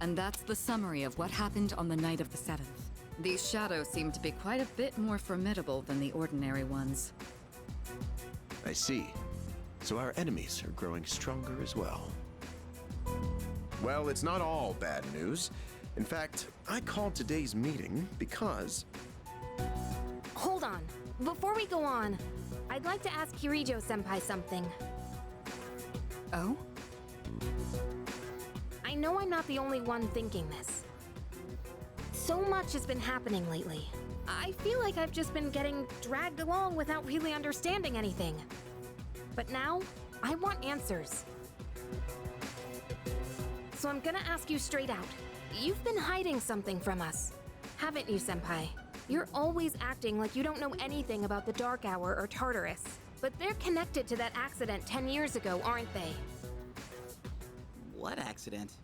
And that's the summary of what happened on the night of the 7th. These shadows seem to be quite a bit more formidable than the ordinary ones. I see. So our enemies are growing stronger as well. Well, it's not all bad news. In fact, I called today's meeting because... Hold on. Before we go on, I'd like to ask Kirijo-senpai something. Oh? I know I'm not the only one thinking this. So much has been happening lately. I feel like I've just been getting dragged along without really understanding anything. But now, I want answers. So I'm gonna ask you straight out. You've been hiding something from us, haven't you, Senpai? You're always acting like you don't know anything about the Dark Hour or Tartarus. But they're connected to that accident 10 years ago, aren't they? What accident?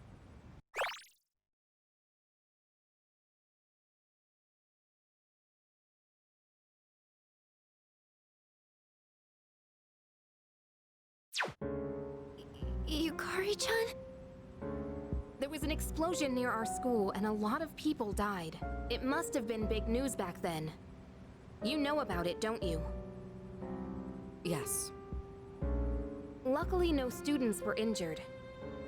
Yukari-chan? There was an explosion near our school and a lot of people died. It must have been big news back then. You know about it, don't you? Yes. Luckily, no students were injured.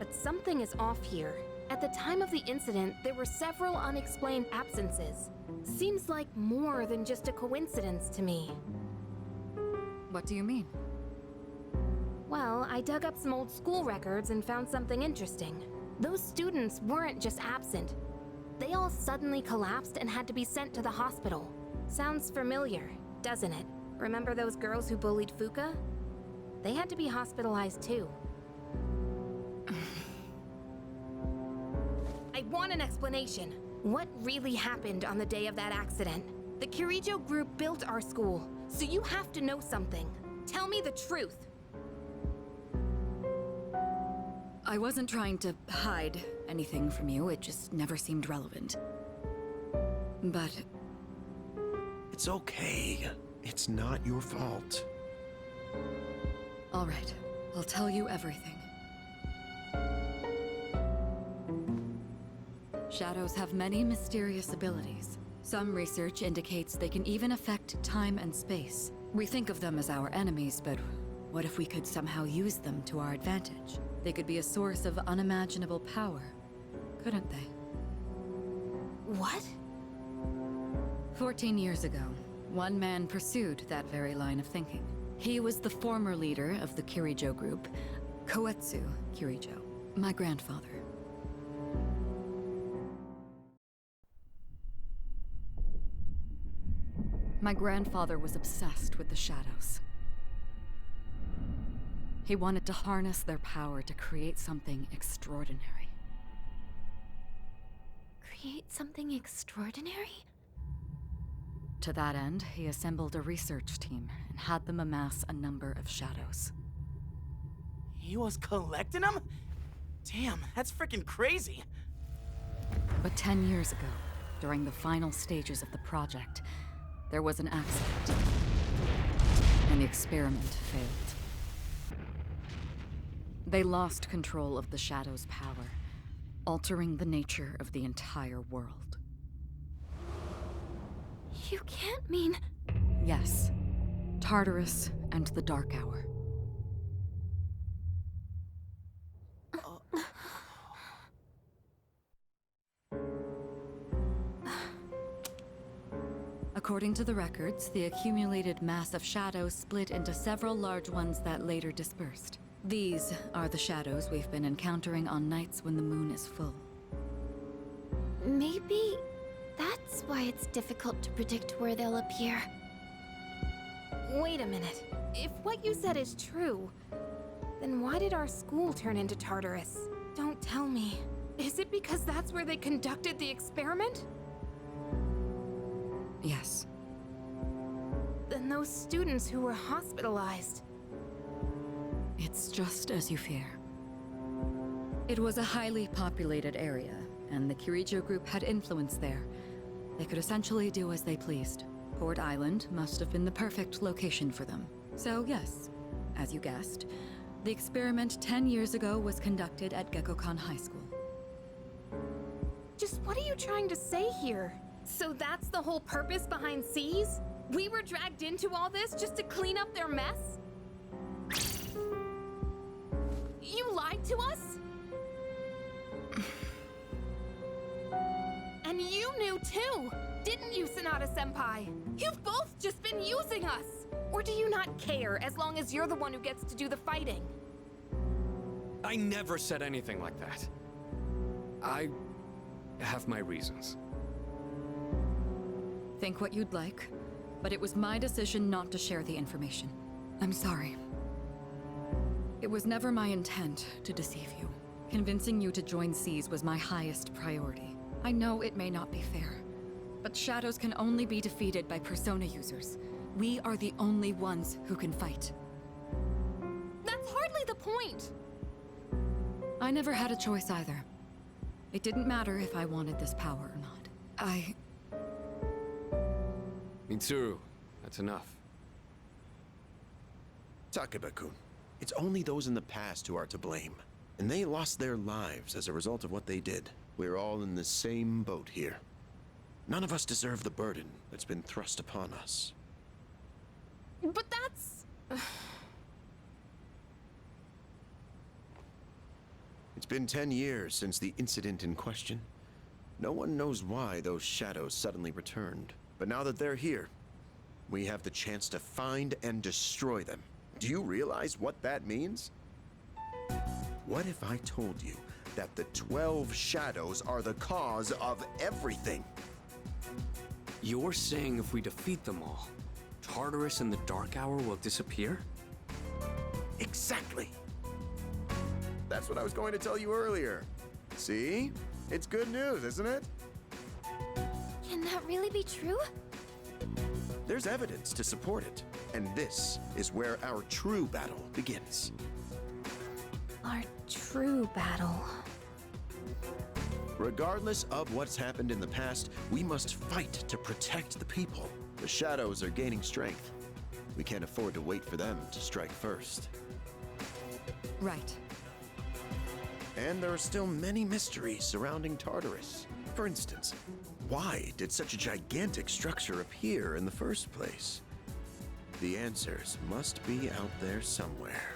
But something is off here. At the time of the incident, there were several unexplained absences. Seems like more than just a coincidence to me. What do you mean? Well, I dug up some old school records and found something interesting. Those students weren't just absent. They all suddenly collapsed and had to be sent to the hospital. Sounds familiar, doesn't it? Remember those girls who bullied Fuka? They had to be hospitalized too. I want an explanation. What really happened on the day of that accident? The Kirijo group built our school, so you have to know something. Tell me the truth. I wasn't trying to hide anything from you, it just never seemed relevant. But... It's okay. It's not your fault. all right, I'll tell you everything. Shadows have many mysterious abilities. Some research indicates they can even affect time and space. We think of them as our enemies, but what if we could somehow use them to our advantage? They could be a source of unimaginable power, couldn't they? What? 14 years ago, one man pursued that very line of thinking. He was the former leader of the Kirijo group, Koetsu Kirijo, my grandfather. My grandfather was obsessed with the shadows. He wanted to harness their power to create something extraordinary. Create something extraordinary? To that end, he assembled a research team and had them amass a number of shadows. He was collecting them? Damn, that's freaking crazy. But 10 years ago, during the final stages of the project, there was an accident, and the experiment failed. They lost control of the Shadow's power, altering the nature of the entire world. You can't mean... Yes, Tartarus and the Dark Hour. According to the records, the accumulated mass of shadows split into several large ones that later dispersed. These are the shadows we've been encountering on nights when the moon is full. Maybe that's why it's difficult to predict where they'll appear. Wait a minute. If what you said is true, then why did our school turn into Tartarus? Don't tell me. Is it because that's where they conducted the experiment? Yes. Then those students who were hospitalized... It's just as you fear. It was a highly populated area, and the Kirijo group had influence there. They could essentially do as they pleased. Port Island must have been the perfect location for them. So yes, as you guessed, the experiment 10 years ago was conducted at Gekkoukan High School. Just what are you trying to say here? So that's the whole purpose behind Seas? We were dragged into all this just to clean up their mess? You lied to us? And you knew too, didn't you, Sanada-senpai? You've both just been using us! Or do you not care as long as you're the one who gets to do the fighting? I never said anything like that. I have my reasons. Think what you'd like, but it was my decision not to share the information. I'm sorry. It was never my intent to deceive you. Convincing you to join Seas was my highest priority. I know it may not be fair, but shadows can only be defeated by Persona users. We are the only ones who can fight. That's hardly the point! I never had a choice either. It didn't matter if I wanted this power or not. Mitsuru, that's enough. Takeba-kun, it's only those in the past who are to blame. And they lost their lives as a result of what they did. We're all in the same boat here. None of us deserve the burden that's been thrust upon us. But that's... It's been 10 years since the incident in question. No one knows why those shadows suddenly returned. But now that they're here, we have the chance to find and destroy them. Do you realize what that means? What if I told you that the 12 shadows are the cause of everything? You're saying if we defeat them all, Tartarus and the Dark Hour will disappear? Exactly. That's what I was going to tell you earlier. See? It's good news, isn't it? Can that really be true? There's evidence to support it. And this is where our true battle begins. Our true battle. Regardless of what's happened in the past, we must fight to protect the people. The shadows are gaining strength. We can't afford to wait for them to strike first. Right. And there are still many mysteries surrounding Tartarus. For instance, why did such a gigantic structure appear in the first place? The answers must be out there somewhere.